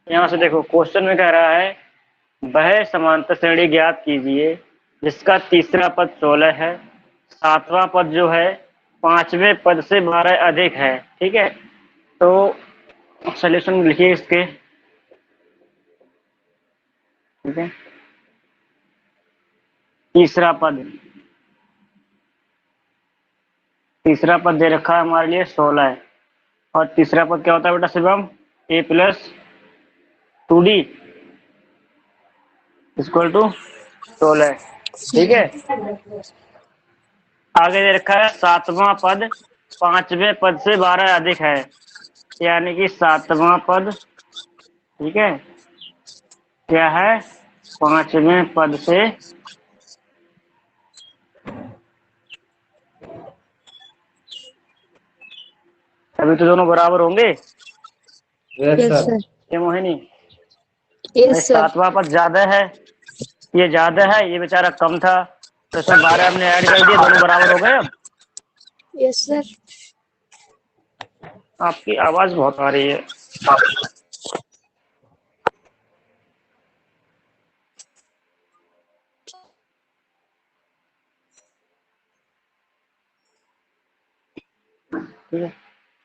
यहाँ से देखो क्वेश्चन में कह रहा है वह समांतर श्रेणी ज्ञात कीजिए जिसका तीसरा पद 16 है, सातवां पद जो है पांचवें पद से 12 अधिक है। ठीक है, तो सॉल्यूशन लिखिए इसके। ठीक है, तीसरा पद दे रखा है हमारे लिए 16 है, और तीसरा पद क्या होता है बेटा शिवम? ए प्लस 2d इक्वल टू 16। ठीक है, आगे दे रखा है सातवां पद पांचवें पद से 12 अधिक है, यानी कि सातवां पद, ठीक है, क्या है? पांचवें पद से अभी तो दोनों बराबर होंगे। Yes sir. ये मोहिनी, भाई यस सर। सातवां पद ज्यादा है, ये ज्यादा है, ये बेचारा कम था, तो इसमें 12 हमने ऐड कर दिए, दोनों बराबर हो गए। अब यस सर। आपकी आवाज बहुत आ रही है। ठीक है,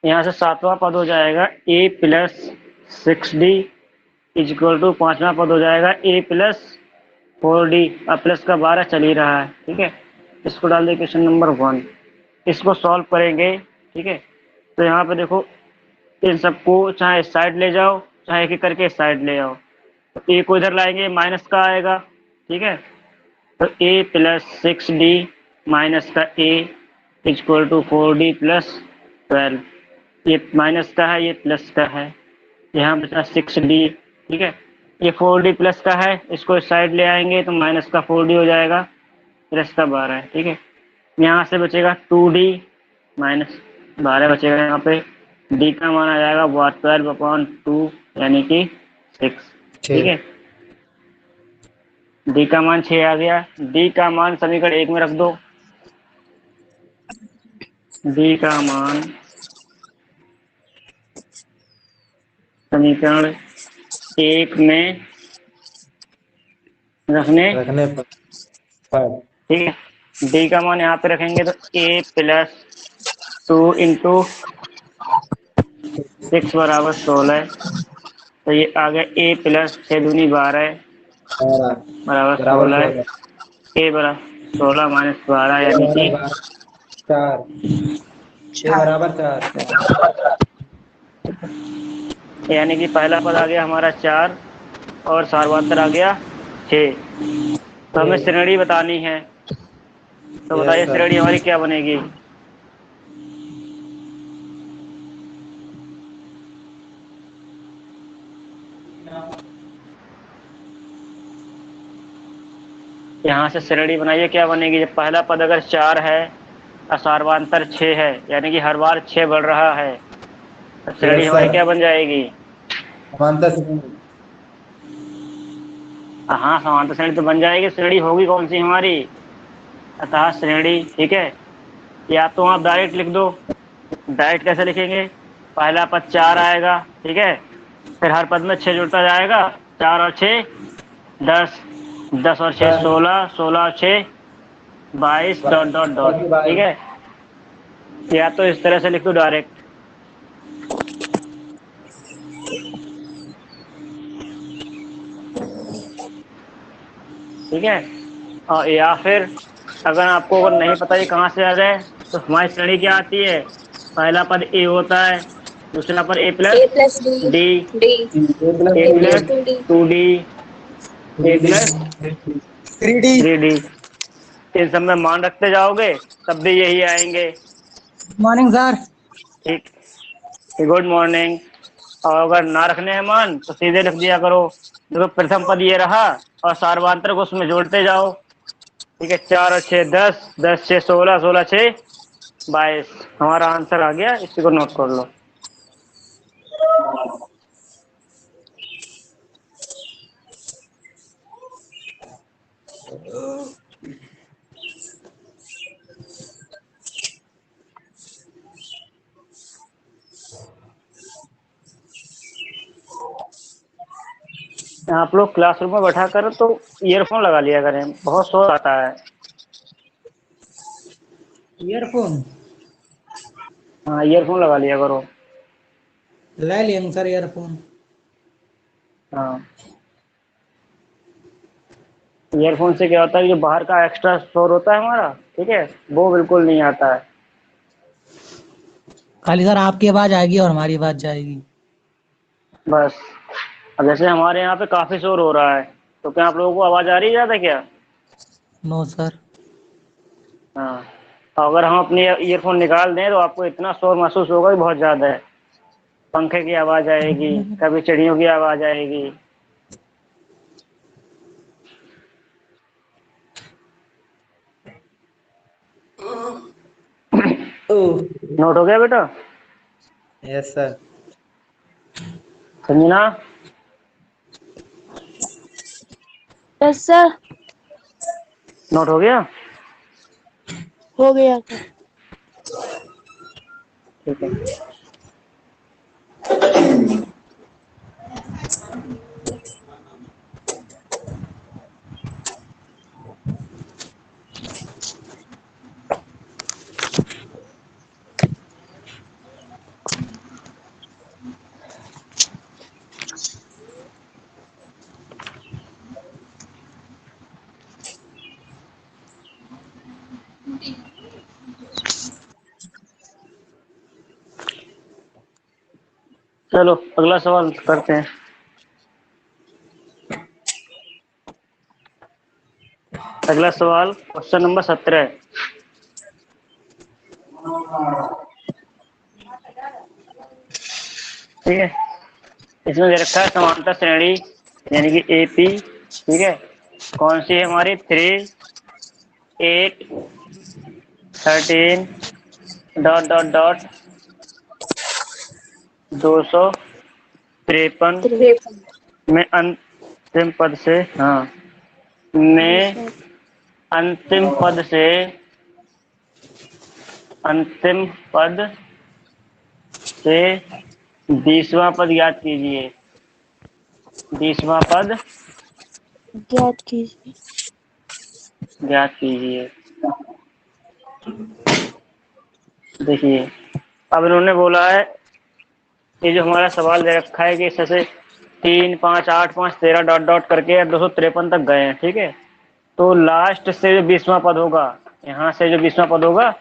यहाँ से सातवां पद हो जाएगा ए प्लस 6d इक्वल टू पांचवा पद हो जाएगा ए प्लस 4d। अब प्लस का 12 चल ही रहा है। ठीक है, इसको डाल दे क्वेश्चन नंबर 1, इसको सॉल्व करेंगे। ठीक है, तो यहाँ पे देखो इन सबको चाहे इस साइड ले जाओ, चाहे एक एक करके इस साइड ले आओ, तो ए को इधर लाएंगे माइनस का आएगा। ठीक है, तो ए प्लस 6d माइनस का ए इक्वल टू 4d प्लस 12। ये माइनस का है, ये प्लस का है, यहाँ बचा 6d। ठीक है, ये 4d प्लस का है, इसको इस साइड ले आएंगे तो माइनस का 4d हो जाएगा, प्लस का 12 है। ठीक है, यहाँ से बचेगा 2d माइनस 12 बचेगा, यहाँ पे d का मान आ जाएगा 12/2 यानी कि 6। ठीक है, d का मान 6 आ गया, d का मान समीकरण 1 में रख दो। d का मान समीकरण 1 में रखने पर ठीक है, d का मान यहाँ पे रखेंगे तो a प्लस 2 इंटू 6 बराबर 16। तो ये आ गया a प्लस 6 दूनी 12 बराबर बराबर 16। 16 a बराबर 16 माइनस 12 यानी कि बराबर 4 ये बराबर 4। यानी कि पहला पद आ गया हमारा 4 और सार्वधातुक आ गया 6। तो हमें श्रेणी बतानी है, तो यस बताइए सर। श्रेणी हमारी क्या बनेगी? यहाँ से श्रेणी बनाइए, क्या बनेगी? जब पहला पद अगर 4 है और सार्वधातुक 6 है, यानी कि हर बार 6 बढ़ रहा है, तो श्रेणी यस हमारी सर। क्या बन जाएगी? समांतर श्रेणी। हाँ, समांतर श्रेणी तो बन जाएगी, श्रेणी होगी कौन सी हमारी? अतः श्रेणी। ठीक है, या तो आप डायरेक्ट लिख दो। डायरेक्ट कैसे लिखेंगे? पहला पद 4 आएगा, ठीक है, फिर हर पद में 6 जुड़ता जाएगा, 4 और 6 10, 10 और 6 16, 16 और 6 22 डॉट डॉट डॉट। ठीक है, या तो इस तरह से लिख दो डायरेक्ट। ठीक है, और या फिर अगर आपको अगर नहीं पता ये कहाँ से आ जाए, तो हमारी श्रेणी क्या आती है? पहला पद ए होता है, दूसरा पद a a plus plus d d, d a a plus plus two d 2d, a plus 3D। 3d। इन सब में मान रखते जाओगे तब भी यही आएंगे। Morning sir. ठीक, गुड मॉर्निंग। और अगर ना रखने हैं मान तो सीधे लिख दिया करो। देखो प्रथम पद ये रहा और सार्वधातुक उसमें जोड़ते जाओ। ठीक है, 4 और 6 10, 10 6 16, 16 6 22। हमारा आंसर आ गया, इसी को नोट कर लो। आप लोग क्लासरूम में बैठा कर तो ईयरफोन लगा लिया करें, बहुत शोर आता है। ईयरफोन हाँ, ईयरफोन लगा लिया करो। ले लिया सर ईयरफोन। हाँ, ईयरफोन से क्या होता है, जो बाहर का एक्स्ट्रा शोर होता है हमारा, ठीक है, वो बिल्कुल नहीं आता है। खाली सर आपकी आवाज आएगी और हमारी आवाज जाएगी। बस, अब जैसे हमारे यहाँ पे काफी शोर हो रहा है, तो क्या आप लोगों को आवाज आ रही है ज्यादा क्या? No sir. हाँ, तो अगर हम अपनी ईयरफोन निकाल दें तो आपको इतना शोर महसूस होगा कि बहुत ज्यादा है। पंखे की आवाज आएगी, कभी चिड़ियों की आवाज आएगी। ओह नोट हो गया बेटा? Yes sir. Sanjana, yes sir. Note हो गया? हो गया सर। ठीक है। चलो अगला सवाल करते हैं। अगला सवाल क्वेश्चन नंबर 17। ठीक है, इसमें दे रखा है समांतर श्रेणी यानी कि एपी, ठीक है, कौन सी है हमारी? 3, 8, 13 डॉट डॉट डॉट 253 तिरपन। में अंतिम पद से, हाँ, में सर। अंतिम पद से अंतिम पद से 20वां पद याद कीजिए। 20वां पद ज्ञात कीजिए। याद कीजिए। देखिए, अब इन्होंने बोला है, ये जो हमारा सवाल दे रखा है कि इससे से 3, 5, 8, 5, 13 डॉट डॉट करके 253 तक गए हैं, ठीक है। तो लास्ट से जो 20वां पद होगा, यहाँ से जो 20वां पद होगा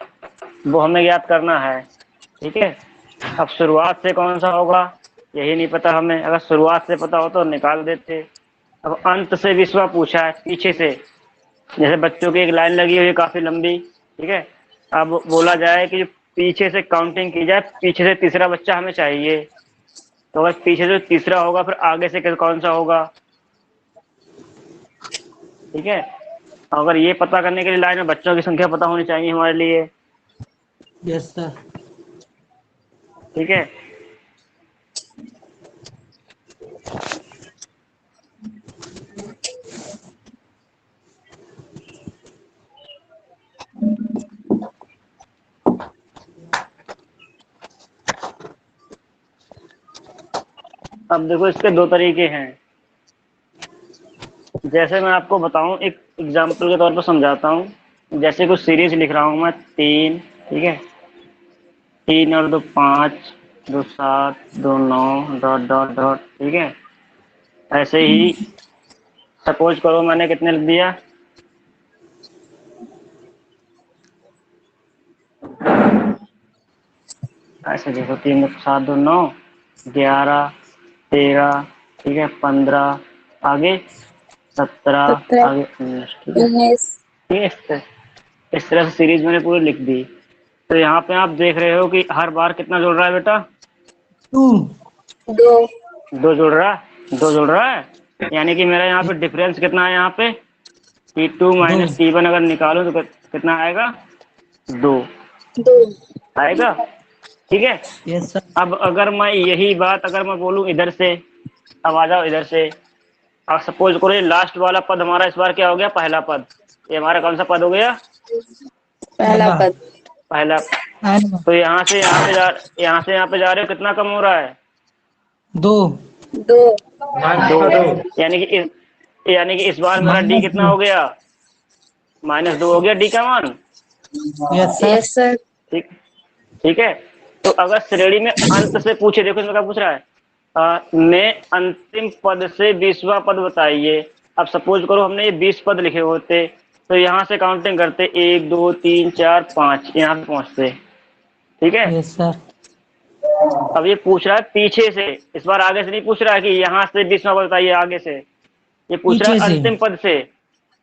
वो हमें याद करना है, ठीक है। अब शुरुआत से कौन सा होगा यही नहीं पता हमें, अगर शुरुआत से पता हो तो निकाल देते। अब अंत से 20वां पूछा है पीछे से, जैसे बच्चों की एक लाइन लगी हुई है काफी लंबी, ठीक है। अब बोला जाए कि जो पीछे से काउंटिंग की जाए, पीछे से तीसरा बच्चा हमें चाहिए, तो अगर पीछे से तीसरा होगा फिर आगे से कौन सा होगा, ठीक है। अगर ये पता करने के लिए लाइन में बच्चों की संख्या पता होनी चाहिए हमारे लिए, यस सर। ठीक है। अब देखो इसके दो तरीके हैं, जैसे मैं आपको बताऊं, एक एग्जाम्पल के तौर पर समझाता हूँ। जैसे कुछ सीरीज लिख रहा हूँ मैं 3, ठीक है, 3 और 2 5, 2 7, 2 9 डॉट डॉट डॉट, ठीक है। ऐसे ही सपोज करो मैंने कितने लिख दिया, ऐसे देखो 3, 7, 2 9, 11, 13, ठीक है, 15, आगे 17, 17। आगे 19, ठीक है। 19। ठीक है, इस तरह से सीरीज मैंने पूरी लिख दी। तो यहाँ पे आप देख रहे हो कि हर बार कितना जुड़ रहा है बेटा? 2। 2। 2 जुड़ रहा है, 2 जुड़ रहा है। यानी कि मेरा यहाँ पे डिफरेंस कितना है, यहाँ पे T2 2। माइनस T1 अगर निकालूं तो कितना आएगा? 2 2। आएगा, ठीक है। Yes sir. अब अगर मैं यही बात अगर मैं बोलूं इधर से, अब आ जाओ इधर से। अब सपोज करो ये लास्ट वाला पद हमारा इस बार क्या हो गया? पहला पद। ये हमारा कौन सा पद हो गया? पहला पहला। पद। पहला। एन। तो यहाँ से यहाँ पे जा रहे हो, कितना कम हो रहा है? 2। 2। -2 यानी कि इस बार मेरा डी कितना हो गया, -2 हो गया डी का मान। Yes sir. Yes sir. ठीक ठीक है। तो अगर श्रेणी में अंत से पूछे, देखो इसमें क्या पूछ रहा है, में अंतिम पद से 20वां पद बताइए। अब सपोज करो हमने ये 20 पद लिखे होते, तो यहाँ से काउंटिंग करते 1 2 3 4 5, यहाँ पे पहुंचते। ठीक है। Yes sir. अब ये पूछ रहा है पीछे से, इस बार आगे से नहीं पूछ रहा है कि यहाँ से 20वां पद बताइए, आगे से ये पूछ रहा पीछे है से। अंतिम पद से।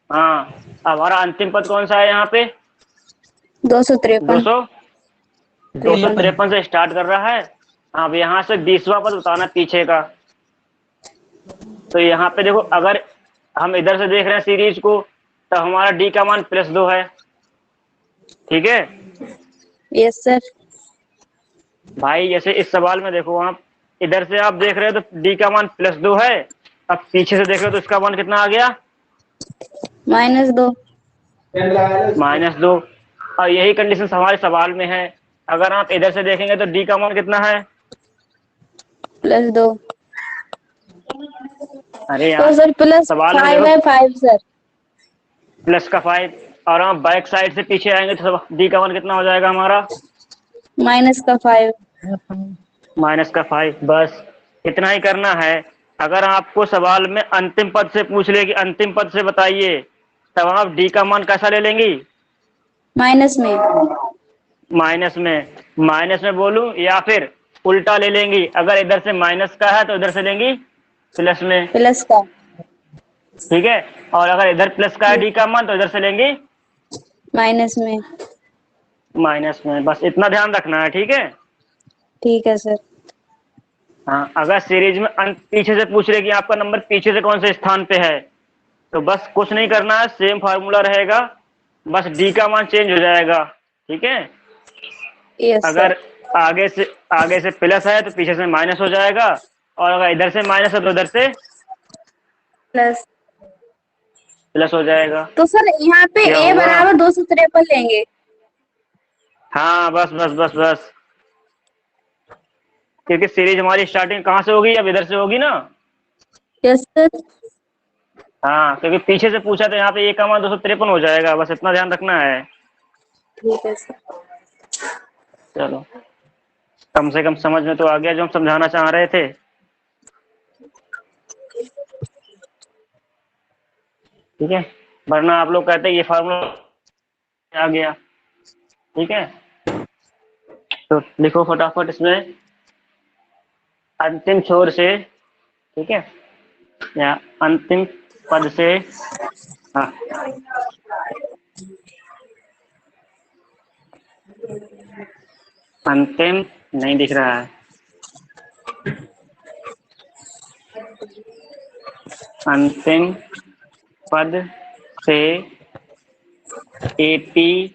हाँ, हमारा अंतिम पद कौन सा है यहाँ पे, 253। 253 से स्टार्ट कर रहा है। हाँ, अब यहाँ से 20वां पद बताना पीछे का। तो यहाँ पे देखो, अगर हम इधर से देख रहे हैं सीरीज को, तो हमारा डी का मान +2 है। ठीक है यस सर। भाई, जैसे इस सवाल में देखो, आप इधर से आप देख रहे हो तो डी का मान +2 है। अब पीछे से देख रहे हो तो इसका मान कितना आ गया, -2। -2। और यही कंडीशन हमारे सवाल में है। अगर आप इधर से देखेंगे तो डी का मान कितना है, +2। अरे तो यार, सर सवाल में +5 देखो है 5 सर। प्लस का 5, और हम बैक साइड से पीछे आएंगे तो डी का मान कितना हो जाएगा हमारा, -5। -5। बस इतना ही करना है। अगर आपको सवाल में अंतिम पद से पूछ ले कि अंतिम पद से बताइए, तब आप डी का मान कैसा ले लेंगी, माइनस में। माइनस में बोलूं, या फिर उल्टा ले लेंगी, अगर इधर से माइनस का है तो इधर से लेंगी प्लस में। प्लस का। ठीक है। और अगर इधर प्लस का है डी का मान, तो इधर से लेंगी माइनस में। माइनस में। बस इतना ध्यान रखना है। ठीक है। ठीक है सर। हाँ, अगर सीरीज में अंत पीछे से पूछ रहे कि आपका नंबर पीछे से कौन से स्थान पे है, तो बस कुछ नहीं करना है, सेम फार्मूला रहेगा, बस डी का मान चेंज हो जाएगा। ठीक है। Yes sir. अगर आगे से प्लस है तो पीछे से माइनस हो जाएगा, और अगर इधर से माइनस है तो इधर से प्लस। प्लस हो जाएगा। तो सर यहाँ पे क्या a हुआ? बराबर 253 लेंगे। हाँ, बस बस बस बस, क्योंकि सीरीज हमारी स्टार्टिंग कहाँ से होगी, अब इधर से होगी ना। Yes sir. हाँ, क्योंकि पीछे से पूछा तो यहाँ पे a का मान 253 हो जाएगा, बस इतना ध्यान रखना है। ठीक है सर। चलो, कम से कम समझ में तो आ गया जो हम समझाना चाह रहे थे। ठीक है। वरना आप लोग कहते हैं ये फार्मूला आ गया। ठीक है। तो लिखो फटाफट इसमें अंतिम छोर से। ठीक है, या अंतिम पद से। हाँ, अंतिम नहीं दिख रहा है, अंतिम पद से एपी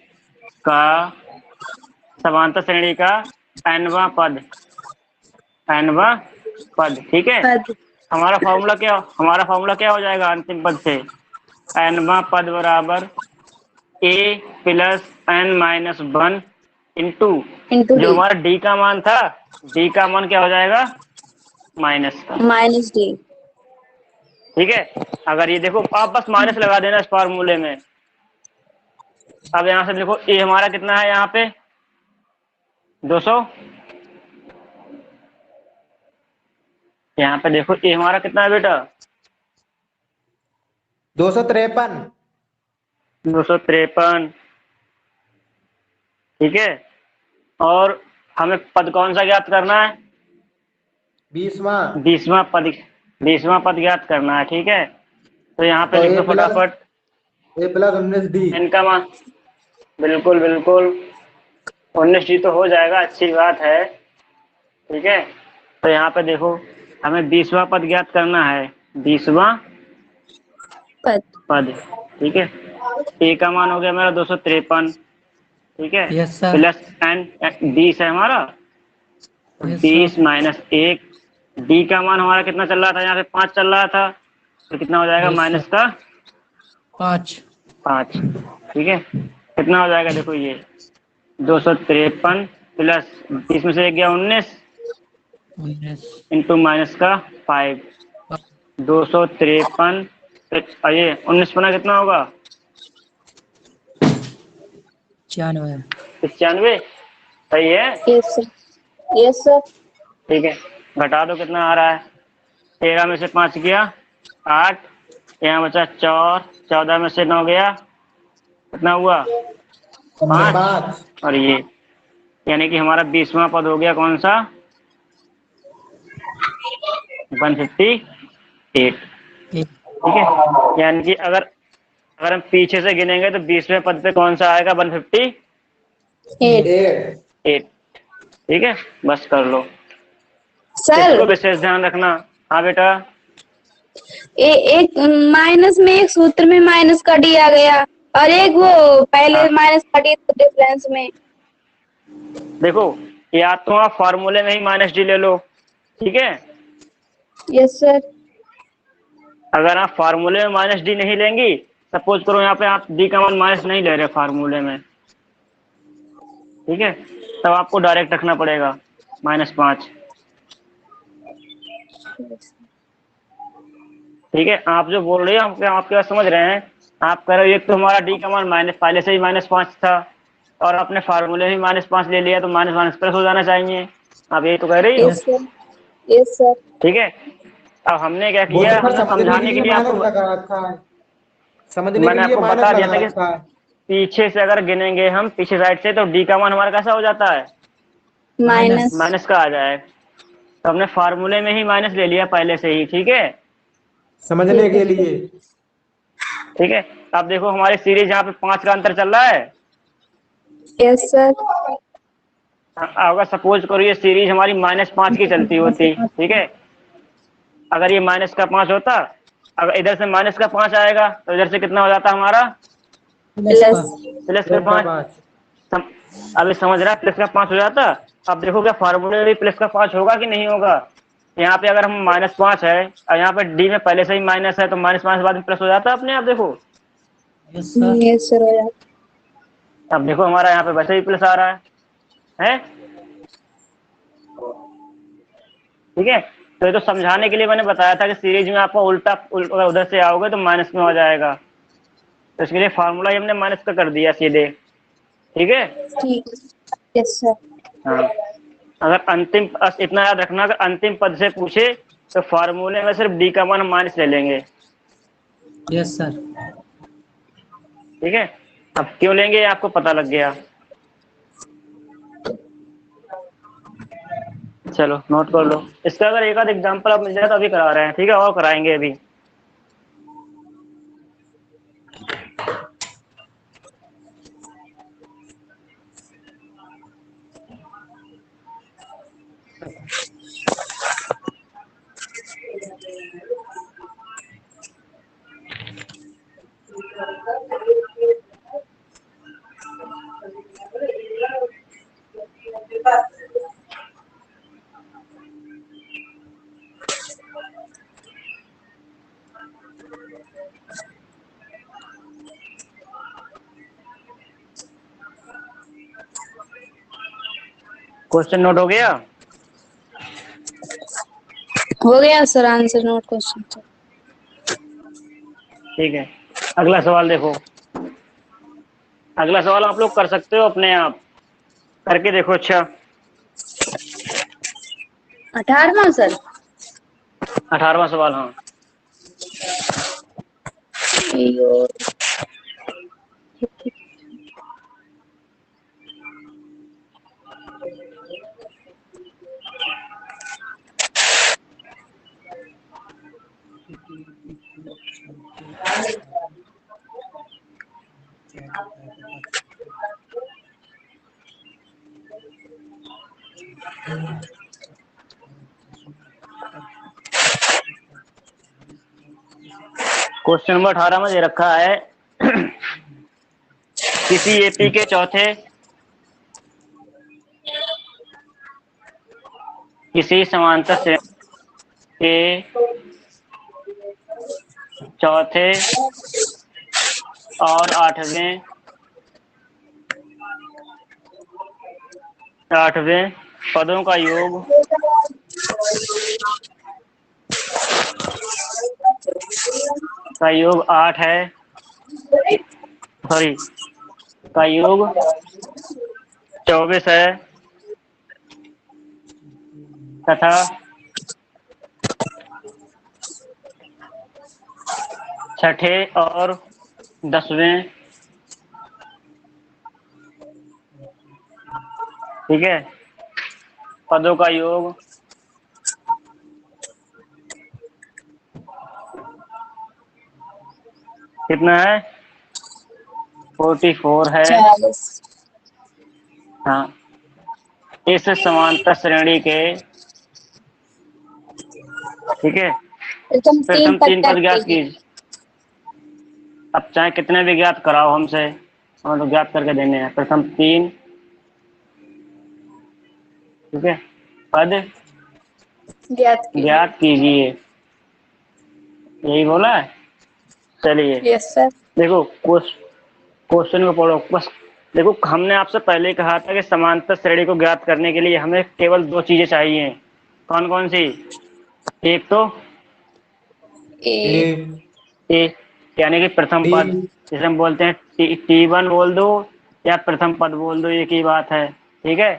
का समांतर श्रेणी का nवां पद। ठीक है। पद। हमारा फॉर्मूला क्या हो जाएगा अंतिम पद से, nवां पद बराबर a + n-1 इंटू इंटू जो डी। हमारा d का मान था, d का मान क्या हो जाएगा, माइनस का। -d। ठीक है। अगर ये देखो, आप बस माइनस लगा देना इस फार्मूले में। अब यहाँ से देखो a हमारा कितना है, यहाँ पे 200। यहाँ पे देखो a हमारा कितना है बेटा, 253। 253। ठीक है। और हमें पद कौन सा ज्ञात करना है, 20वां। 20वां पद ज्ञात करना है। ठीक है। तो यहाँ पे तो लिख दो a फटाफट + 19d। इनका मान। बिल्कुल बिल्कुल, 19d तो हो जाएगा, अच्छी बात है। ठीक है। तो यहाँ पे देखो, हमें 20वां पद ज्ञात करना है, 20वां पद। पद। ठीक है। a का मान हो गया मेरा 253। ठीक है। Yes sir. प्लस n 20 है हमारा, यस 20 सर। - 1। d का मान हमारा कितना चल रहा था, यहाँ पे 5 चल रहा था, तो कितना हो जाएगा, यस सर। माइनस का 5। 5। ठीक है। कितना हो जाएगा, देखो ये 253 प्लस 20 में से 1 गया 19 19। इंटू माइनस का 5। 253, ये 19 गुना कितना होगा? 95। 95। सही है। Yes sir. Yes sir. ठीक है, घटा दो कितना आ रहा है। 13 में से 5 गया 8, यहाँ बचा 4, 14 में से 9 गया कितना हुआ? 5। 5। और ये यानी कि हमारा 20वां पद हो गया कौन सा? 158। ठीक है, यानी कि अगर अगर हम पीछे से गिनेंगे तो 20वें पद पे कौन सा आएगा? 158। 8। ठीक है, बस कर लो। सर इसको विशेष ध्यान रखना। हाँ बेटा। एक माइनस में एक सूत्र में माइनस का डी आ गया और एक वो पहले हाँ, माइनस का डी डिफरेंस में। देखो या तो आप फार्मूले में ही माइनस डी ले लो। ठीक है, यस सर। अगर आप फार्मूले में माइनस डी नहीं लेंगी, सपोज करो यहाँ पे आप डी का मान माइनस नहीं ले रहे फार्मूले में, ठीक है, तब आपको डायरेक्ट रखना पड़ेगा -5। ठीक है, आप जो बोल रहे हो हम आपके बात समझ रहे हैं। आप कह रहे हो एक तो हमारा डी का मान माइनस पहले से ही -5 था और आपने फार्मूले में -5 ले लिया तो माइनस माइनस प्लस हो जाना चाहिए। आप यही तो कह रही हो। Yes sir. Yes sir. ठीक है, अब हमने क्या वो किया, तो पर हमने समझने के समझाने के लिए लिए माइनस आपको लगा रखा है। समझने के मैंने लिए आपको माइनस बता दिया लगा था कि रखा है। पीछे से अगर गिनेंगे हम पीछे साइड से तो डी का मान हमारा कैसा हो जाता है? माइनस। माइनस का आ जाए। तो हमने फार्मूले में ही माइनस ले लिया पहले से ही। ठीक है। समझने ठीक है के सर। लिए। ठीक है, अब देखो हमारी सीरीज यहाँ पे 5 का अंतर चल रहा है। Yes sir. अगर सपोज करो ये सीरीज हमारी -5 की चलती होती, ठीक है, अगर ये -5 होता, अगर इधर से -5 आएगा तो इधर से कितना हो जाता हमारा? प्लस। +5। 5। अभी समझ रहा है, +5 हो जाता। अब देखो क्या फार्मूले में भी +5 होगा कि नहीं होगा? यहाँ पे अगर हम -5 है और यहाँ पे डी में पहले से ही माइनस है तो -5 बाद में प्लस हो जाता है अपने आप। देखो यस सर हो जाता। अब देखो हमारा यहाँ पे वैसे ही प्लस आ रहा है। ठीक है, तो ये तो समझाने के लिए मैंने बताया था कि सीरीज में आपको अगर उधर से आओगे तो माइनस में हो जाएगा, तो इसके लिए फार्मूला ही हमने माइनस का कर दिया सीधे। ठीक है। ठीक है। Yes sir. हाँ, अगर अंतिम बस इतना याद रखना, अगर अंतिम पद से पूछे तो फार्मूले में सिर्फ डी का मान हम माइनस ले लेंगे। Yes sir. ठीक है, अब क्यों लेंगे ये आपको पता लग गया। चलो नोट कर लो। इसका अगर एक आध एग्जाम्पल आप मिल जाए तो अभी करा रहे हैं। ठीक है, और कराएंगे अभी। क्वेश्चन नोट हो गया? हो गया सर आंसर नोट क्वेश्चन। ठीक है, अगला सवाल देखो। अगला सवाल आप लोग कर सकते हो अपने आप, करके देखो। अच्छा, 18वां सर। 18वां सवाल। हाँ, यो। क्वेश्चन नंबर 18 में दे रखा है किसी एपी के चौथे किसी समांतर से के चौथे और आठवें पदों का योग का योग 8 है, सॉरी, का योग 24 है तथा छठे और 10वें, ठीक है, पदों का योग कितना है? 44 है। 40। हाँ, इस समांतर श्रेणी के, ठीक है, प्रथम 3 प्रथम पद 3 पद ज्ञात ज्ञात कीजिए। कीजिए। अब चाहे कितने भी ज्ञात कराओ हमसे, हमें तो ज्ञात करके देने हैं। प्रथम 3, ठीक है, पद ज्ञात कीजिए। ज्ञात कीजिए, यही बोला है। चलिए यस सर। देखो, क्वेश्चन को पढ़ो बस। देखो, हमने आपसे पहले ही कहा था कि समांतर श्रेणी को ज्ञात करने के लिए हमें केवल 2 चीजें चाहिए। कौन कौन सी? एक तो ए ए ए, यानी कि प्रथम डी पद, जिसे हम बोलते हैं T1 बोल दो या प्रथम पद बोल दो, एक ही बात है, ठीक है।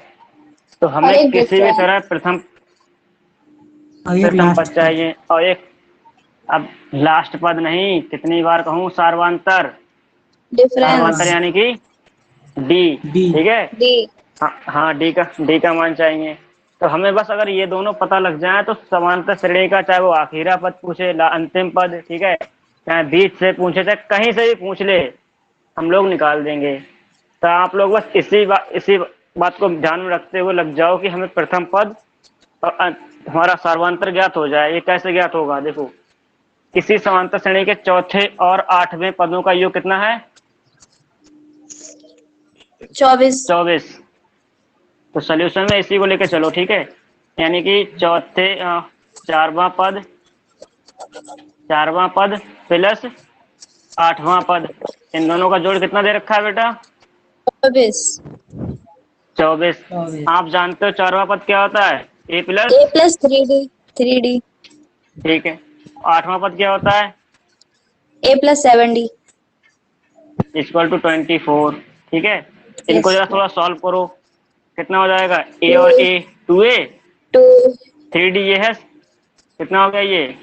तो और हमें एक किसी भी डिफरेंस। तरह प्रथम और एक प्रथम पद लास्ट पद। चाहिए, और एक, अब लास्ट पद नहीं, कितनी बार कहूँ, सार्वंतर। डिफरेंस। सार्वंतर यानी कि डी, डी ठीक है। डी। हाँ हाँ, डी का मान चाहिए। तो हमें बस अगर ये दोनों पता लग जाए तो समांतर श्रेणी का, चाहे वो आखिरा पद पूछे, अंतिम पद, ठीक है, चाहे बीच से पूछे, चाहे कहीं से भी पूछ ले, हम लोग निकाल देंगे। तो आप लोग बस इसी बात को ध्यान में रखते हुए लग जाओ कि हमें प्रथम पद और हमारा सार्वंतर ज्ञात हो जाए। ये कैसे ज्ञात होगा? देखो, किसी समांतर श्रेणी के चौथे और 8वें पदों का योग कितना है? 24। 24। तो सोल्यूशन में इसी को लेके चलो, ठीक है। यानी कि चारवां पद, चारवां पद प्लस 8वां पद, इन दोनों का जोड़ कितना दे रखा है बेटा? 24। 24। 24। आप जानते हो चारवां पद क्या होता है? ए a plus, plus 3D। 3D। ठीक है। 8वां पद क्या होता है? ए प्लस 7D। इक्वल टू 24, ठीक है। इनको यस जरा सर। थोड़ा सॉल्व करो, कितना हो जाएगा? ए टू। और ए, 2a, 2। 3d ये है, कितना हो गया ये?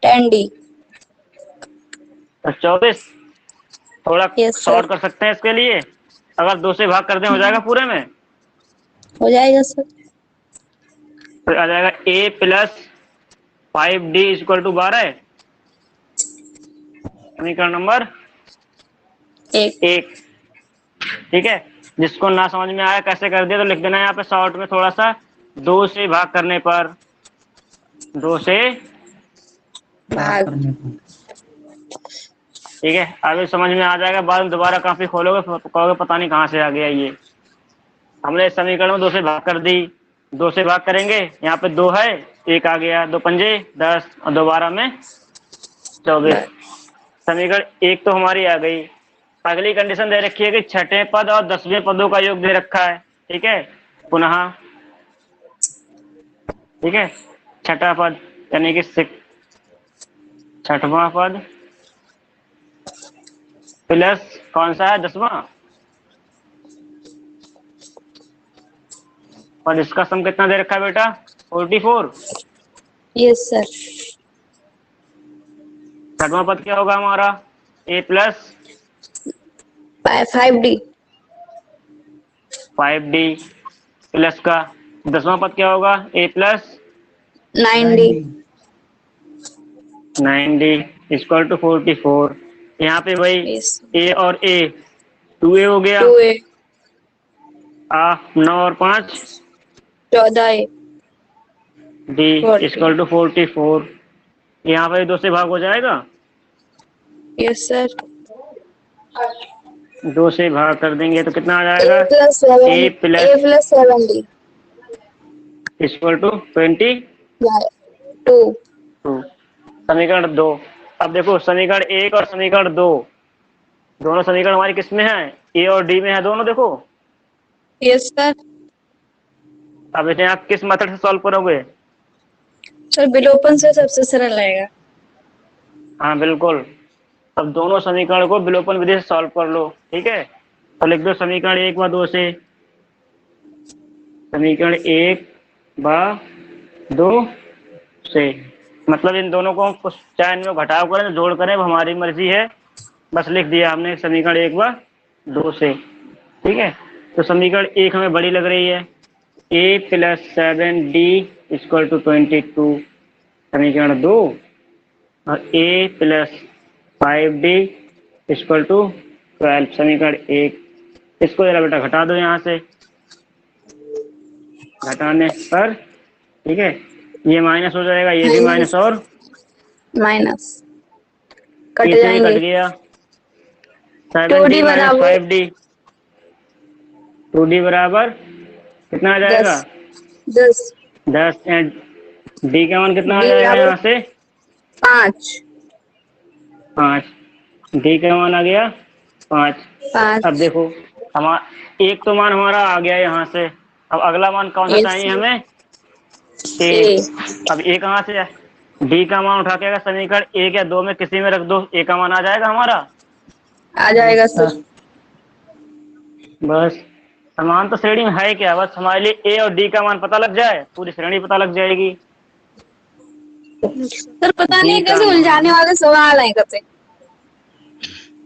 10D। तो 24। थोड़ा यस सर। शॉर्ट कर सकते हैं इसके लिए, अगर 2 से भाग कर दें हो जाएगा पूरे में। हो जाएगा सर। तो आ जाएगा ए प्लस 5d इक्वल टू 12, समीकरण नंबर एक। 1, ठीक है। जिसको ना समझ में आया कैसे कर दिया तो लिख देना यहाँ पे शॉर्ट में थोड़ा सा, 2 से भाग करने पर, 2 से, बात भाग। करने को। ठीक है। अभी समझ में आ जाएगा, बाद में दोबारा काफी खोलोगे कहोगे पता नहीं कहाँ से आ गया ये। हमने इस समीकरण में 2 से भाग कर दी, 2 से भाग करेंगे, यहाँ पे 2 है, 1 आ गया, 2 पंजे 10 और 2 12 में 24। समीकरण 1 तो हमारी आ गई। अगली कंडीशन दे रखी है कि छठे पद और 10वें पदों का योग दे रखा है, ठीक है। पुनः, ठीक है, छठा पद यानी कि छठवां पद प्लस कौन सा है? 10वां। और इसका सम कितना दे रखा है बेटा? 44। Yes sir. छठवां पद क्या होगा हमारा? ए प्लस 5D। 5d प्लस का 10वां पद क्या होगा? A plus 9D। 9D। 9d equal to 44। यहाँ पे भाई यस। ए और ए, 2a हो गया, 2A। 9 और 5 14A। d 40। Equal to 44। यहाँ पे 2 से भाग हो जाएगा, यस सर। 2 से भाग कर देंगे तो कितना आ ए जाएगा? Plus 7। A a plus plus 7D। Equal to 22। 2। समीकरण 2। अब देखो, समीकरण 1 और समीकरण 2, दोनों समीकरण हमारी किस में है? ए और डी में है दोनों, देखो। Yes sir. अब इसे आप किस मेथड से सॉल्व करोगे? सर विलोपन से सबसे सरल रहेगा। हाँ बिल्कुल। अब दोनों समीकरण को विलोपन विधि से सॉल्व कर लो, ठीक है। तो लिख दो समीकरण 1 व 2 से, समीकरण 1 व 2 से, मतलब इन दोनों को हम कुछ चाहे इनमें घटाव करें जोड़ करें वो हमारी मर्जी है, बस लिख दिया हमने समीकरण 1 व 2 से, ठीक है। तो समीकरण 1 हमें बड़ी लग रही है, a+7d = 22, समीकरण 2, और a+5d = 12, समीकरण 1। इसको जरा बेटा घटा दो यहाँ से, घटाने पर, ठीक है, ये माइनस हो जाएगा, ये भी माइनस, और माइनस कट ये से भी कट जाएंगे। गया, 2d 7d - बराबर 5d, 2d बराबर कितना आ जाएगा, 10, 10 10, एंड डी का मान कितना आ d जाएगा बराबर यहाँ से, 5, 5, डी का मान आ गया 5। 5 अब देखो, हमारा एक तो मान हमारा आ गया यहाँ से, अब अगला मान कौन सा चाहिए AC हमें, ए। A अब ए कहाँ से है, डी का मान उठा के अगर समीकरण 1 या 2 में किसी में रख दो, ए का मान आ जाएगा हमारा। आ जाएगा सर। बस, समान तो श्रेणी में है क्या, बस हमारे लिए ए और डी का मान पता लग जाए, पूरी श्रेणी पता लग जाएगी। सर पता डी नहीं का कैसे मान उलझाने वाले सवाल है कैसे,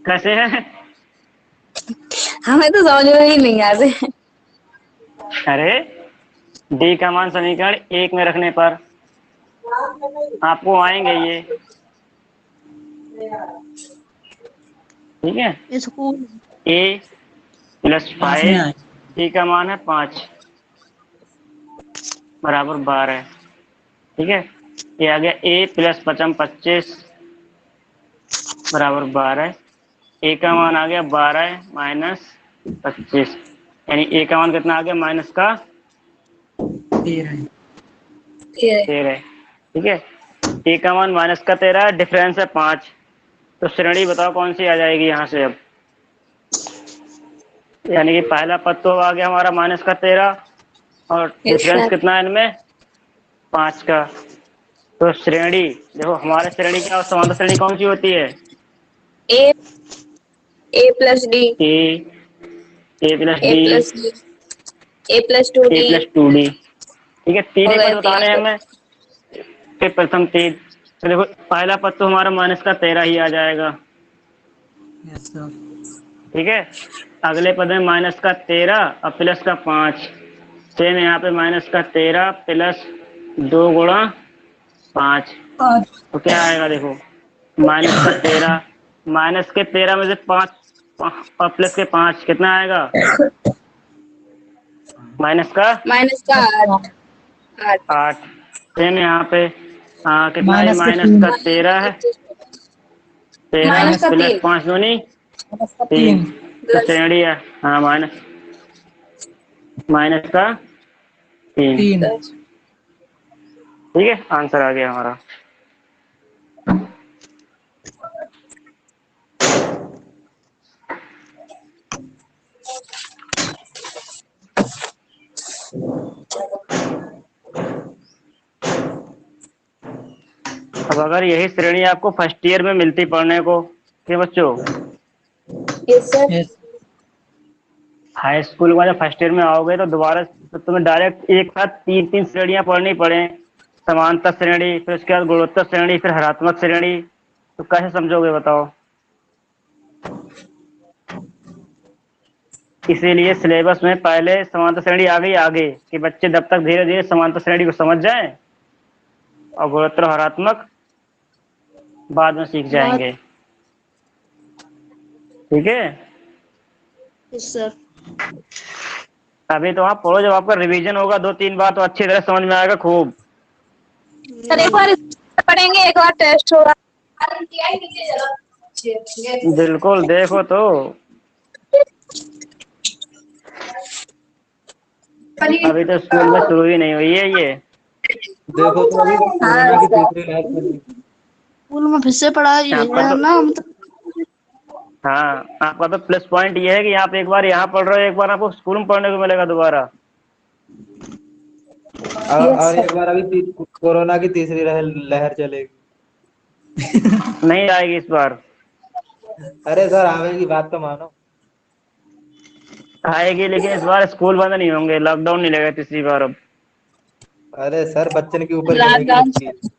कैसे है, हमें तो समझ में ही नहीं आते। अरे डी का मान समीकरण 1 में रखने पर आपको आएंगे ये, ठीक है। ये स्कूल पास में a+5, आए। डी का मान है 5 बराबर 12, ठीक है। ये आ गया a+5 25 बराबर 12, ए का मान आ गया 12 - 25, यानी ए का मान कितना आ गया, माइनस का 13 ये 13, ठीक है। ए का मान माइनस का 13, डिफरेंस है 5, तो श्रेणी बताओ कौन सी आ जाएगी यहाँ से अब, यानी कि पहला पद तो आ गया हमारा -13, और डिफरेंस सर कितना है इनमें, 5 का। तो श्रेणी देखो, हमारे श्रेणी क्या समांतर श्रेणी कौन सी होती है, A A+D A, a+d, A+D A+2D a+2d, ठीक है। तीन हो ही गए पद तीन बताने हैं पद। हमें, फिर प्रथम तीन, तो देखो पहला पद तो हमारा माइनस का 13 ही आ जाएगा, यस सर। ठीक है। अगले पद में -13 और प्लस का 5, सेम यहाँ पे -13 प्लस 2 × 5, और तो क्या आएगा देखो, -13, माइनस के 13 में से 5 और प्लस के 5 कितना आएगा, माइनस का माइनस का 8 8 8, सेम यहाँ पे कितना है, माइनस के माइनस 3 का 13 है, 13 माइनस का प्लस 3 5 दूनी माइनस का 3, 3 तो प्लस श्रेणी है, हाँ माइनस, माइनस का 3, 3। ठीक है, आंसर आ गया हमारा। अब अगर यही श्रेणी आपको फर्स्ट ईयर में मिलती पढ़ने को, कि बच्चों yes sir. Yes high school में जब फर्स्ट ईयर में आओगे तो दोबारा तो तुम्हें डायरेक्ट एक साथ 3 3 श्रेणियां पढ़नी पड़े, समांतर श्रेणी, फिर उसके बाद गुणोत्तर श्रेणी, फिर हरात्मक श्रेणी, तो कैसे समझोगे बताओ। इसीलिए सिलेबस में पहले समांतर श्रेणी आ गई आगे, कि बच्चे जब तक धीरे धीरे समांतर श्रेणी को समझ जाएं और गुणोत्तर हरात्मक बाद में सीख बहुत जाएंगे, ठीक है। Yes sir. अभी तो आप पढ़ो, जब आपका रिवीजन होगा 2 3 बार तो अच्छी तरह समझ में आएगा खूब। सर एक बार पढ़ेंगे, एक बार टेस्ट होगा। बिल्कुल, देखो तो अभी तो स्कूल में शुरू ही नहीं हुई है ये। देखो तो अभी बस हाँ कोरोना की सर। तीसरी लहर चल रही है। स्कूल में फिर से पढ़ाई आपका है तो ना मतलब। हाँ, आपका तो प्लस पॉइंट ये है कि आप एक बार यहाँ पढ़ रहे हो, एक बार आपको स्कूल में पढ़ने को मिलेगा दोबारा। और एक बार अभी कोरोना की तीसरी लहर लहर चलेगी। नहीं आएगी इस बार। अरे सर आवेगी, बात तो मानो। आएगी, लेकिन इस बार स्कूल बंद नहीं होंगे, लॉकडाउन नहीं लगेगा तीसरी बार अब। अरे सर बच्चन के ऊपर मिलेगी लॉकडाउन निश्चित।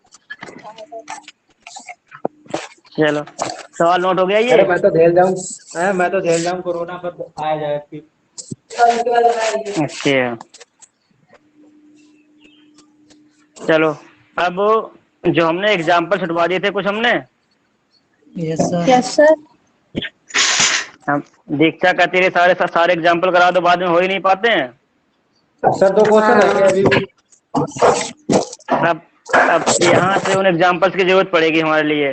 चलो, सवाल नोट हो गया ये। अरे मैं तो झेल जाऊं, मैं तो झेल जाऊं, कोरोना पर आ जाए फिर। अच्छा, चलो। अब जो हमने एग्जाम्पल छुटवा दिए थे कुछ हमने, यस सर। Yes sir. हम दीक्षा कहती रही सारे सारे एग्जाम्पल करा दो, बाद में हो ही नहीं पाते हैं। सर 2 क्वेश्चन रह गए अभी भी। अब अब यहाँ से उन एग्जाम्पल्स की जरूरत पड़ेगी हमारे लिए।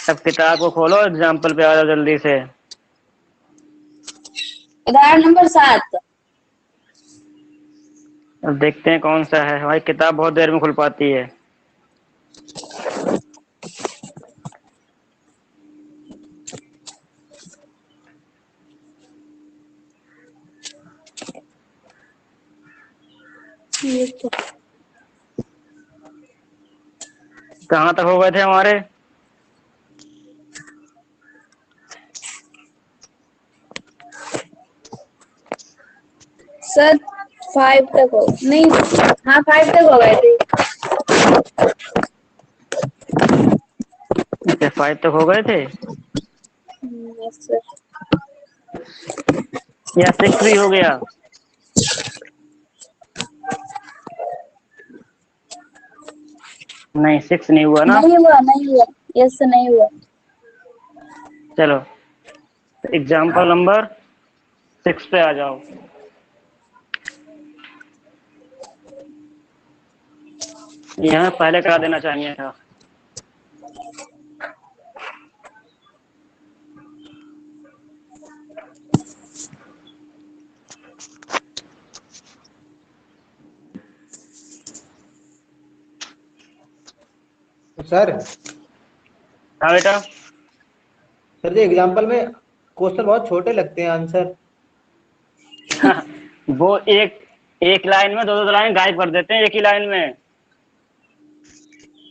अब किताब को खोलो, एग्जाम्पल पे आ जाओ जल्दी से। उदाहरण नंबर 7। अब देखते हैं कौन सा है, हमारी किताब बहुत देर में खुल पाती है। कहाँ तक हो गए थे हमारे? सर 5 तक हो नहीं, हाँ 5 तक हो गए थे। अच्छा, 5 तक हो गए थे, यस सर। या 6 भी हो गया? नहीं, 6 नहीं हुआ ना। नहीं हुआ, नहीं हुआ। यस सर, नहीं हुआ। चलो, एग्जाम्पल नंबर 6 पे आ जाओ। यहाँ पहले करा देना चाहिए था। सर हाँ बेटा। सर जी एग्जाम्पल में क्वेश्चन बहुत छोटे लगते हैं आंसर। वो एक एक लाइन में दो दो लाइन गायब कर देते हैं एक ही लाइन में।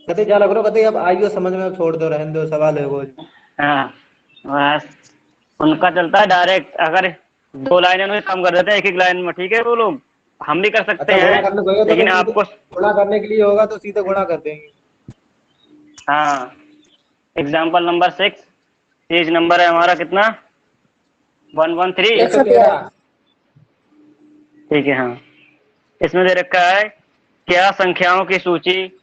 कते क्या लग रहा कते अब आइयो समझ में, छोड़ दो, रहने दो, सवाल है वो। हाँ, बस उनका चलता है डायरेक्ट, अगर 2 लाइनें में कम कर देते हैं एक एक लाइन में, ठीक है वो लोग। हम भी कर सकते अच्छा गुणा हैं, करने को होगा तो लेकिन फिर सीधे, आपको। गुणा करने के लिए होगा तो सीधे गुणा कर देंगे। हाँ, एग्जाम्पल नंबर 6, पेज नंबर है हमारा कितना? 113। 113। ठीक है, हाँ। इसमें दे रखा है, क्या संख्याओं की सूची,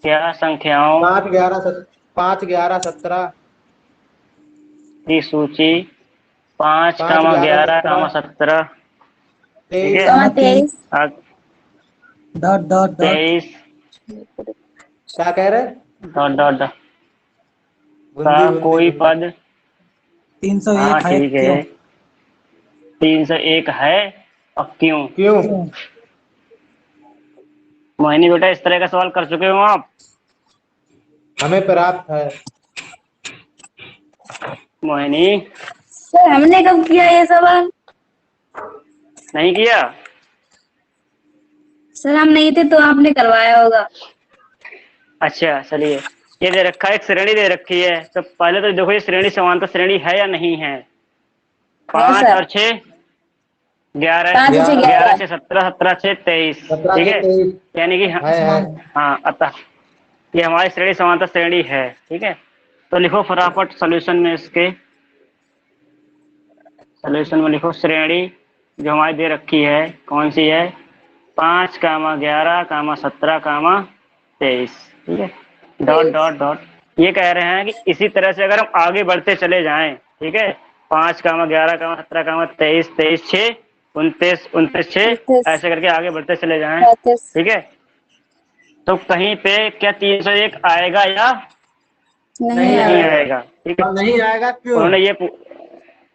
क्या संख्याओं 5 11 17। की सूची 5 पाँच कामा ग्यारह 11 सत्रह कामा 17। ठीक तेईस। है। 23। Dot dot dot. 23 क्या कह रहे? डॉट डॉट डॉट का बुंदी बुंदी कोई बुंदी। पद। 301 हाँ है ठीक क्यों? है, 301 है और क्यों? क्यों? मोहिनी बेटा, इस तरह का सवाल कर चुके हो आप? हमें प्राप्त है। मोहिनी, सर हमने कब किया ये सवाल? नहीं किया? सर हम नहीं थे तो आपने करवाया होगा। अच्छा चलिए, ये दे रखा है, एक श्रेणी दे रखी है, तो पहले तो देखो ये श्रेणी समांतर श्रेणी है या नहीं है। है 5 सर। और 6 11, 5 से 11 11। से 17, 17 से 23। 17 ठीक से है, 23 यानी कि हाँ, है। हाँ अतः ये हमारी श्रेणी समांतर श्रेणी है। ठीक है, तो लिखो फटाफट सॉल्यूशन में, इसके सॉल्यूशन में लिखो श्रेणी जो हमारी दे रखी है, कौन सी है? 5 कामा 11 कामा 17 कामा 23। ठीक है, डॉट 23। Dot dot. ये कह रहे हैं कि इसी तरह से अगर हम आगे बढ़ते चले जाएं, ठीक है, 5 कामा 11 कामा 17 कामा 23, 23 6 29, 29 6, 29। ऐसे करके आगे बढ़ते चले जाएं, 35। ठीक है, तो कहीं पे क्या 301 आएगा या नहीं नहीं नहीं आएगा। आएगा। आएगा? ठीक है, और नहीं आएगा क्यों? उन्होंने ये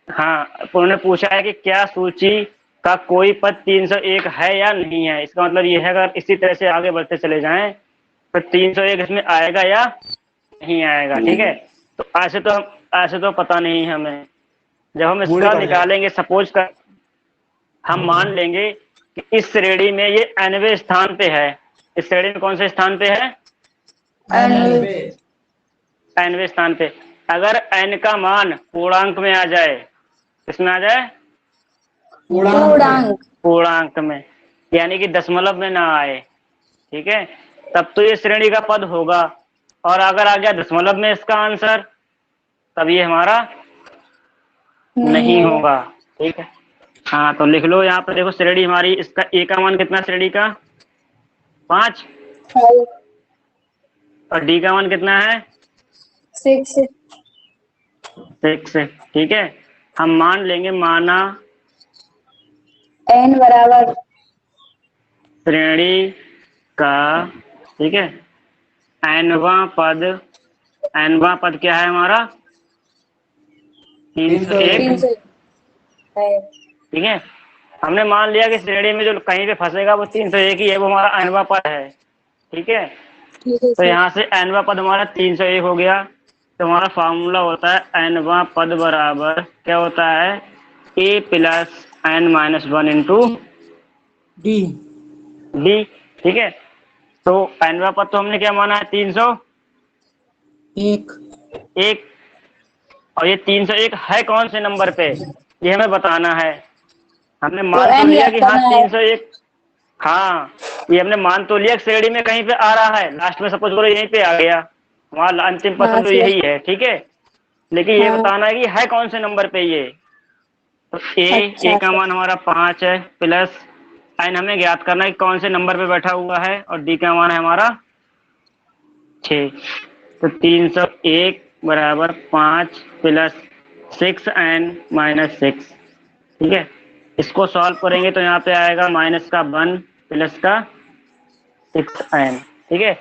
हाँ, उन्होंने पूछा है कि क्या सूची का कोई पद 301 है या नहीं है। इसका मतलब ये है, अगर इसी तरह से आगे बढ़ते चले जाएं तो 301 इसमें आएगा या नहीं आएगा। ठीक नहीं। है, तो ऐसे तो पता नहीं है हमें। जब हम बूढ़े इसका पड़ जाए। निकालेंगे, सपोज कर, हम मान लेंगे कि इस श्रेणी में ये nवें स्थान पे है। इस श्रेणी में कौन से स्थान पे है? nवें स्थान पे। अगर n का मान पूर्णांक में आ जाए, किसमें आ जाए? पूर्णांक। पूर्णांक में, यानी कि दशमलव में ना आए, ठीक है, तब तो ये श्रेणी का पद होगा। और अगर आ गया दशमलव में इसका आंसर, तब ये हमारा नहीं होगा, ठीक है। हाँ, तो लिख लो यहाँ पर, देखो श्रेणी हमारी, इसका ए का मान कितना श्रेणी का? 5। और डी का मान कितना है? 6। 6, ठीक है। हम मान लेंगे, माना n बराबर श्रेणी का, ठीक है, nवां पद क्या है हमारा? 301, 300 है। ठीक है। हमने मान लिया कि श्रेणी में जो कहीं पे फंसेगा वो 301 ही है, वो हमारा nवां पद है, ठीक है। ठीक है तो सर। यहाँ से nवां पद हमारा 301 हो गया। तो हमारा फॉर्मूला होता है nवां पद बराबर क्या होता है? a plus n-1 into d. D, ठीक है। तो nवां पद तो हमने क्या माना है? 1। 301। और ये 301 है कौन से नंबर पे, ये हमें बताना है। हमने तो मान तो n लिया याद कि हाँ करना है। 301, हाँ, ये हमने मान तो लिया कि श्रेणी में कहीं पे आ रहा है, लास्ट में सपोज करो यहीं पे आ गया, वहां अंतिम हाँ पसंद तो फिर। यही है, ठीक है। लेकिन ये हाँ। बताना है कि है कौन से नंबर पे ये। तो ए अच्छा का सर। मान हमारा 5 है, प्लस एन हमें ज्ञात करना है कि कौन से नंबर पे बैठा हुआ है, और डी का मान है हमारा 6। तो 301 बराबर 5 प्लस 6n-6, ठीक है। इसको सॉल्व करेंगे तो यहाँ पे आएगा माइनस का 1 प्लस का 6n, ठीक है।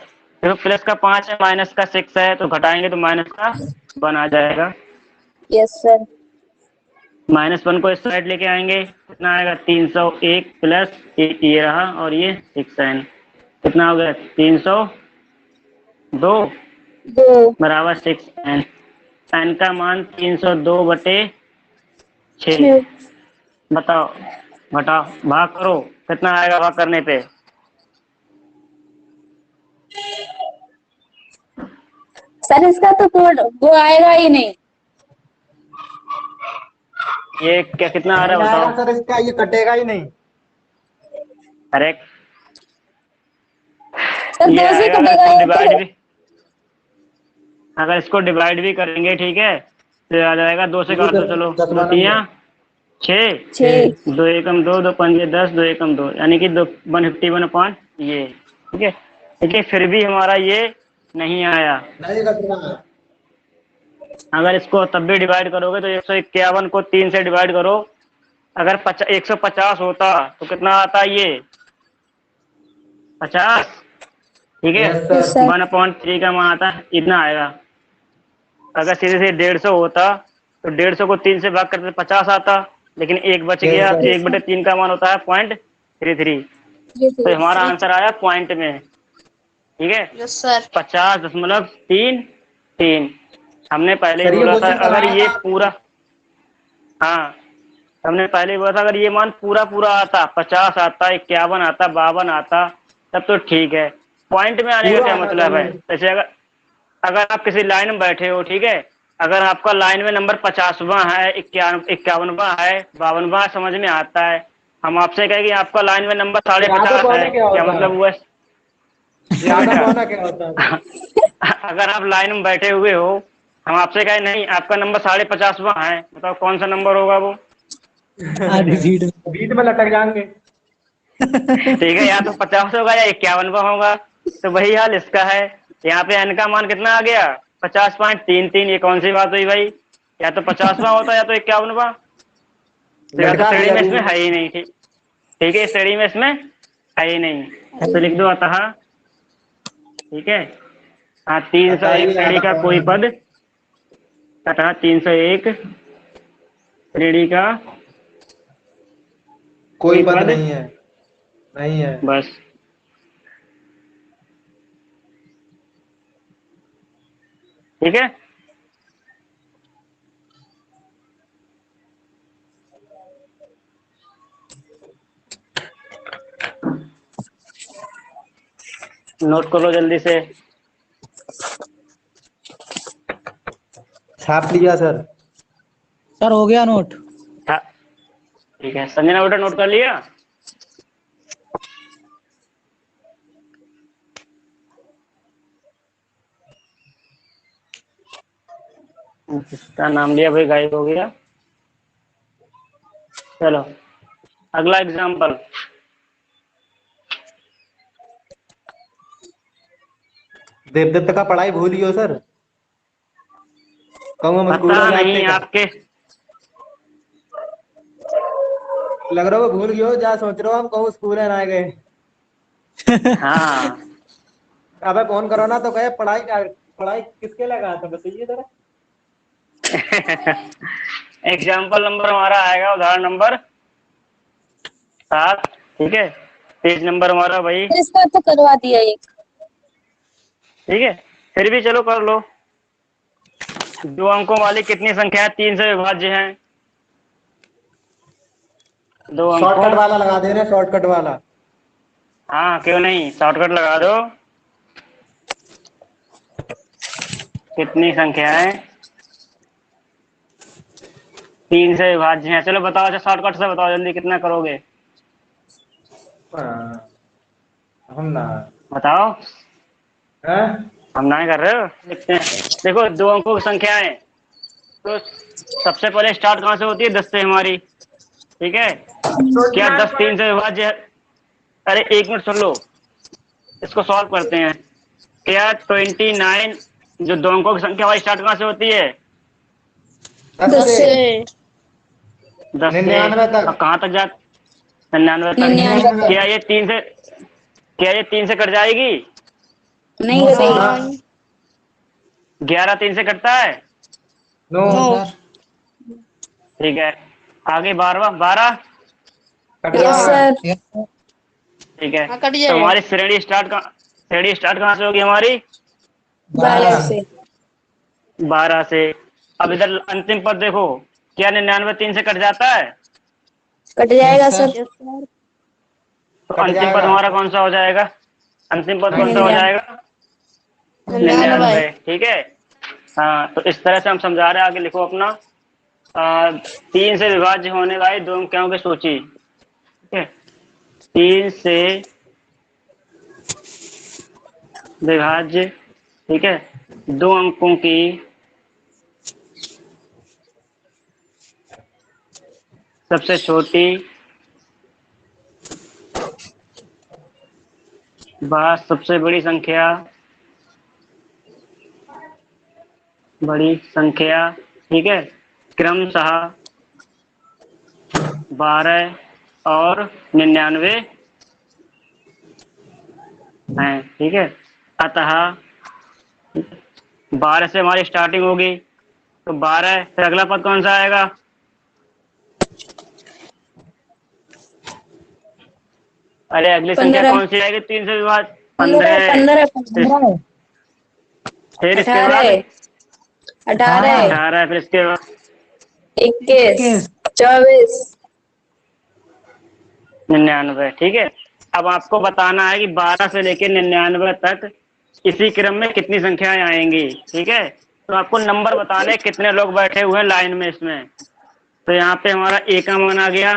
देखो प्लस का 5 है, माइनस का 6 है, तो घटाएंगे तो माइनस का 1 आ जाएगा। Yes sir. -1 को इस साइड लेके आएंगे, कितना आएगा? 301 प्लस ये रहा, और ये 6n, कितना हो गया? 302 2। बराबर 6n। n का मान 302/6। 6। बताओ, घटाओ, भाग करो, कितना आएगा भाग करने पे? सर इसका तो कोड वो आएगा ही नहीं। ये क्या, कितना आ रहा नहीं है आएगा बताओ? सर, इसका ये कटेगा ही नहीं। अरे सर ये 2 से आएगा, अगर कटेगा इसको ये तो। डिवाइड भी, अगर इसको डिवाइड भी करेंगे, ठीक है, तो आ जाएगा, 2 से ये भी काट दो, चलो, 2 दसवां तिया नंबर। 6, 6। 2 एकम 2, 2 पंजे 10, 2 एकम 2, यानी कि 151 अपॉन ये, ठीक है। देखिए फिर भी हमारा ये नहीं आया। नहीं कटना है। अगर इसको तब भी डिवाइड करोगे तो 151 को 3 से डिवाइड करो, अगर 150 होता तो कितना आता ये? 50, ठीक है। Yes yes sir. सर। 1/3 का मान आता है, इतना आएगा। अगर सीधे सीधे 150 होता तो 150 को 3 से भाग करते 50 आता, लेकिन एक बच यस गया, तो सर। यस एक सर। बटे तीन का मान होता है 0.33। ये तो तो हमारा आंसर आया पॉइंट में, ठीक है, यस सर। 50.33। हमने पहले ही सर ये बोला था क्वेश्चन अगर कराया ये था आपने? पूरा, हाँ, हमने पहले ही बोला था अगर ये मान पूरा पूरा आता, 50 आता, 51 आता, 52 आता, तब तो ठीक है। पॉइंट में आने का पूरा क्या आना मतलब है? चाहिए। जैसे अगर अगर आप किसी लाइन में बैठे हो, ठीक है, अगर आपका लाइन में नंबर 50वां है, 51वां है, 52वां, समझ में आता है। हम आपसे कहें कि आपका लाइन में नंबर साढ़े फिर आधा 50 है, पौना क्या क्या होता है? मतलब हुआ? ये आधा बेटा, पौना क्या होता है? अगर आप लाइन में बैठे हुए हो, हम आपसे कहें नहीं आपका नंबर 50.5वां है, बताओ कौन सा नंबर होगा वो? आधी भीड़ में लटक जाएंगे। ठीक है, या तो 50 होगा या 51वां होगा। तो वही हाल इसका है। यहाँ पे n का मान कितना आ गया? 50.33। ये कौन सी बात हुई भाई? या तो 50वां होता या तो 51वां। तो या तो लटका श्रेणी दिया में बीच इसमें में। है ही नहीं, ठीक, ठीक है, इस श्रेणी में इसमें है ही नहीं। तो लिख दो अतः, ठीक है, हाँ, 301 बताइए श्रेणी आधा का कोई पौना। पद, अतः 301 श्रेणी का कोई कोई पद पद, नहीं है। नहीं है। बस, ठीक है। नोट कर लो जल्दी से। छाप लिया सर। सर हो गया नोट। हाँ, ठीक है संजना बेटा, नोट कर लिया? जिसका नाम लिया भाई गायब हो गया। चलो अगला एग्जाम्पल। देवदत्त का पढ़ाई भूल गयो सर। कहूँ हम स्कूल पता में जाते नहीं क्या? आपके। लग रहा हो भूल गयो, जा सोच रहा हो हम कहूँ स्कूल में ना गए। हाँ। अबे फोन करो ना तो कहे पढ़ाई किसके लगा था बताइए जरा। एग्जाम्पल नंबर हमारा आएगा, उदाहरण नंबर 7। ठीक है, पेज नंबर हमारा भाई। फिर इसका तो करवा दिया एक। ठीक है, फिर भी चलो कर लो। दो अंकों वाली कितनी संख्या 3 से विभाज्य है? दो अंकों। शॉर्टकट वाला लगा देना, शॉर्टकट वाला। हाँ क्यों नहीं, शॉर्टकट लगा दो। कितनी संख्याएं 3 से विभाज्य हैं? चलो बताओ, अच्छा शॉर्टकट से बताओ जल्दी, कितना करोगे? हाँ, हम ना। बताओ। हैं? हम ना कर रहे हो, देखते हैं। देखो दो अंकों की संख्याएं, तो सबसे पहले स्टार्ट कहाँ से होती है? 10 से हमारी। ठीक है, क्या 10 3 से विभाज्य है? अरे एक मिनट सुन लो, इसको सॉल्व करते हैं। क्या 29, जो दो अंकों की संख्या हमारी स्टार्ट कहाँ से होती है? 10 10 से से 10 से। 99 अब तक। कहाँ तक जा? 99 तक। 99 क्या ये 3 से, क्या ये 3 से कट जाएगी? नहीं नो करेगी। सर। 11 3 से कटता है? No no. सर। ठीक है, आगे 12, 12। कट यस जाएगा। सर। Yes sir. ठीक है, हाँ, कट तो जाएगा। हमारी श्रेणी स्टार्ट कहाँ से होगी हमारी? 12 12। से। 12 से। अब इधर अंतिम पद देखो, क्या 99 3 से कट जाता है? कट यस जाएगा सर। सर। Yes sir. तो कट अंतिम पद जाएगा। हमारा कौन सा हो जाएगा? अंतिम पद कौन सा हो 99। जाएगा? 99। 99। ठीक है। हाँ, तो इस तरह से हम समझा रहे हैं। आगे लिखो अपना। 3 से विभाज्य होने वाली दो अंकों की सूची। ठीक है, 3 से विभाज्य, ठीक है, दो अंकों की सबसे छोटी व सबसे बड़ी संख्या, ठीक है, क्रमशः 12 और 99 हैं। ठीक है, अतः 12 से हमारी स्टार्टिंग होगी, तो 12 से अगला पद कौन सा आएगा? अरे अगली संख्या 15। कौन सी आएगी 3 से विभाज्य? 15 15। 15 फिर इसके बाद 18 18 18। फिर इसके बाद 21 21। 24। 99। ठीक है, अब आपको बताना है कि 12 से लेकर 99 तक इसी क्रम में कितनी संख्याएं आएंगी। ठीक है, तो आपको नंबर बताने हैं, कितने लोग बैठे हुए हैं लाइन में इसमें। तो यहाँ पे हमारा ए का मान आ गया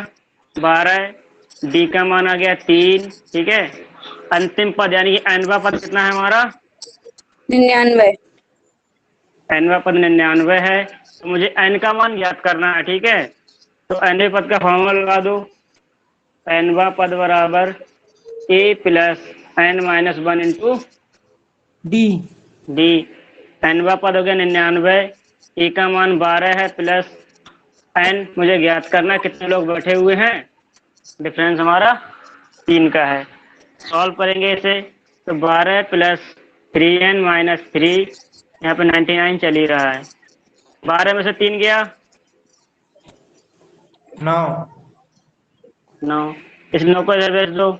12, डी का मान आ गया 3। ठीक है, अंतिम पद यानी कि एनवा पद कितना है हमारा? 99। एनवा पद 99 है। तो मुझे एन का मान ज्ञात करना है। ठीक है, तो एनवे पद का फॉर्मूला लगा दो। एनवा पद बराबर a plus n minus 1 into d. D. एनवा पद हो गया 99, ए का मान 12 है, प्लस एन मुझे ज्ञात करना है कितने लोग बैठे हुए हैं। डिफरेंस हमारा 3 का है। सॉल्व करेंगे इसे, तो 12 प्लस 3n माइनस 3, यहाँ पे 99 चल ही रहा है। 12 में से 3 गया 9। 9। इस 9 को इधर भेज दो।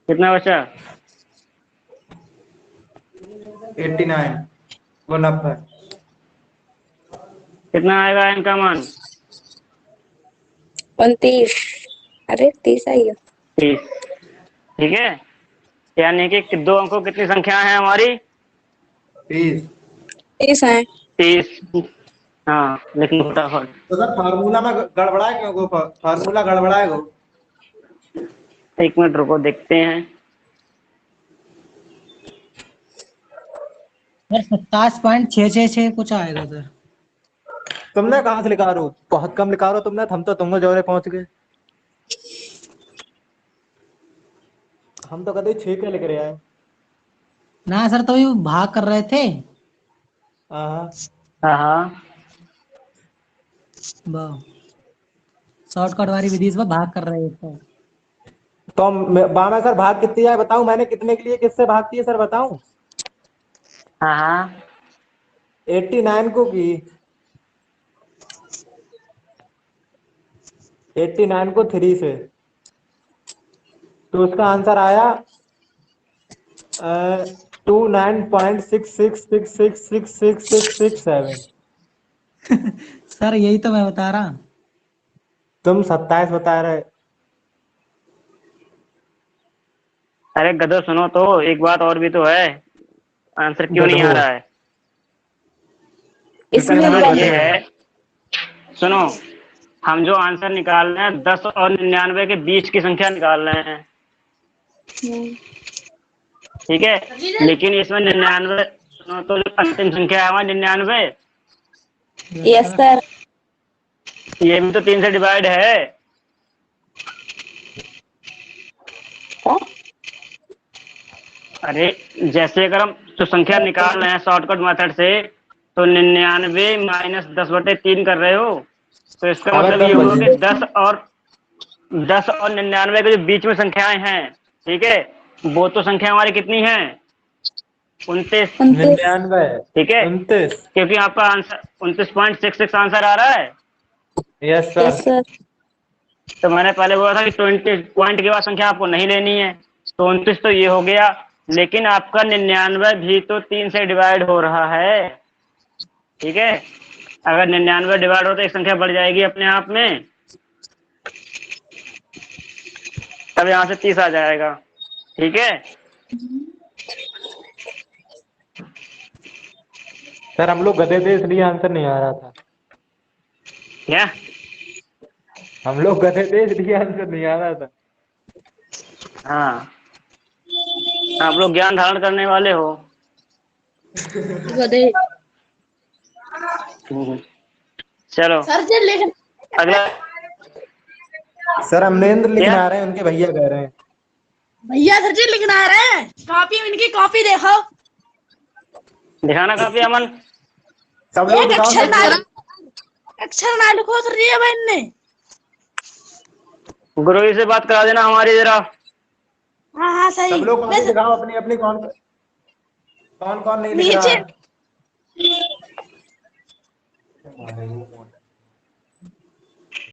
कितना बचा? 89। वो 90। कितना आएगा एन का मान? 29। अरे 30 आई है। 30। ठीक है, यानी कि दो अंकों की कितनी संख्या है हमारी? 30। 30 है। 30। हाँ, लेकिन फटाफट। तो सर फार्मूला में गड़बड़ा है क्यों? फार्मूला गड़बड़ा है गो। 1 मिनट रुको, देखते हैं। सर 27.666 कुछ आएगा सर। तुमने कहाँ से लिखा रो? बहुत कम लिखा रो तुमने, हम तो तुमको जोरे पहुंच गए। हम तो कभी 6 के लिख रहे हैं। ना सर, तो ये भाग कर रहे थे। हाँ। हाँ हाँ। शॉर्टकट वाली विधि से भाग कर रहे थे। तो बामा सर भाग कितनी है बताऊं? मैंने कितने के लिए किससे भाग की है सर बताऊं? हाँ हाँ। 89 को की। 89 को 3 से। तो उसका आंसर आया 29.6666666667। सर यही तो मैं बता रहा। तुम 27 बता रहे। अरे गधो सुनो तो, एक बात और भी तो है। आंसर क्यों नहीं आ गधो। रहा है? इसका इसमें कारण ये गधे हैं। है, सुनो, हम जो आंसर निकाल रहे हैं 10 और 99 के बीच की संख्या निकाल रहे हैं। ठीक है, लेकिन इसमें 99, सुनो तो, जो अंतिम संख्या है हमारी 99, यस सर। ये भी तो 3 से डिवाइड है। अरे, जैसे अगर हम जो संख्या निकाल रहे हैं शॉर्टकट मेथड से, तो 99 - 10/3 कर रहे हो, तो इसका अबे मतलब ये तुम हुआ कि भैया। 10 और 99 के जो बीच में संख्याएं हैं, ठीक है, वो तो संख्या हमारी कितनी है? 29। 29। 99। ठीक है, 29। क्योंकि आपका आंसर 29.66 आंसर आ रहा है। Yes yes sir. सर। तो मैंने पहले बोला था कि 20 पॉइंट के बाद संख्या आपको नहीं लेनी है। तो 29 तो ये हो गया, लेकिन आपका 99 भी तो 3 से डिवाइड हो रहा है। ठीक है, अगर 99 डिवाइड हो तो एक संख्या बढ़ जाएगी अपने आप में, तब यहाँ से 30 आ जाएगा। ठीक है। सर हम लोग गधे थे इसलिए आंसर नहीं आ रहा था। क्या? हम लोग गधे थे इसलिए आंसर नहीं आ रहा था। हाँ, आप लोग ज्ञान धारण करने वाले हो। गधे। चलो, सर जी लिख अगला। सर अमरेंद्र क्या? लिखने आ रहे हैं, उनके भैया कह रहे हैं। भैया सर जी लिखना आ रहे हैं। कॉपी में इनकी कॉपी देखो। दिखाना काफी अमन। सब लोग एक दिखाओ अक्षर सर ना जी। अक्षर ना लिखो सर जी अब इनने। गुरु जी से बात करा देना हमारी जरा। हाँ हाँ सही। सब लोग कॉपी बस दिखाओ अपनी अपनी। कौन कौन कौन नहीं लिख नीचे रहा है?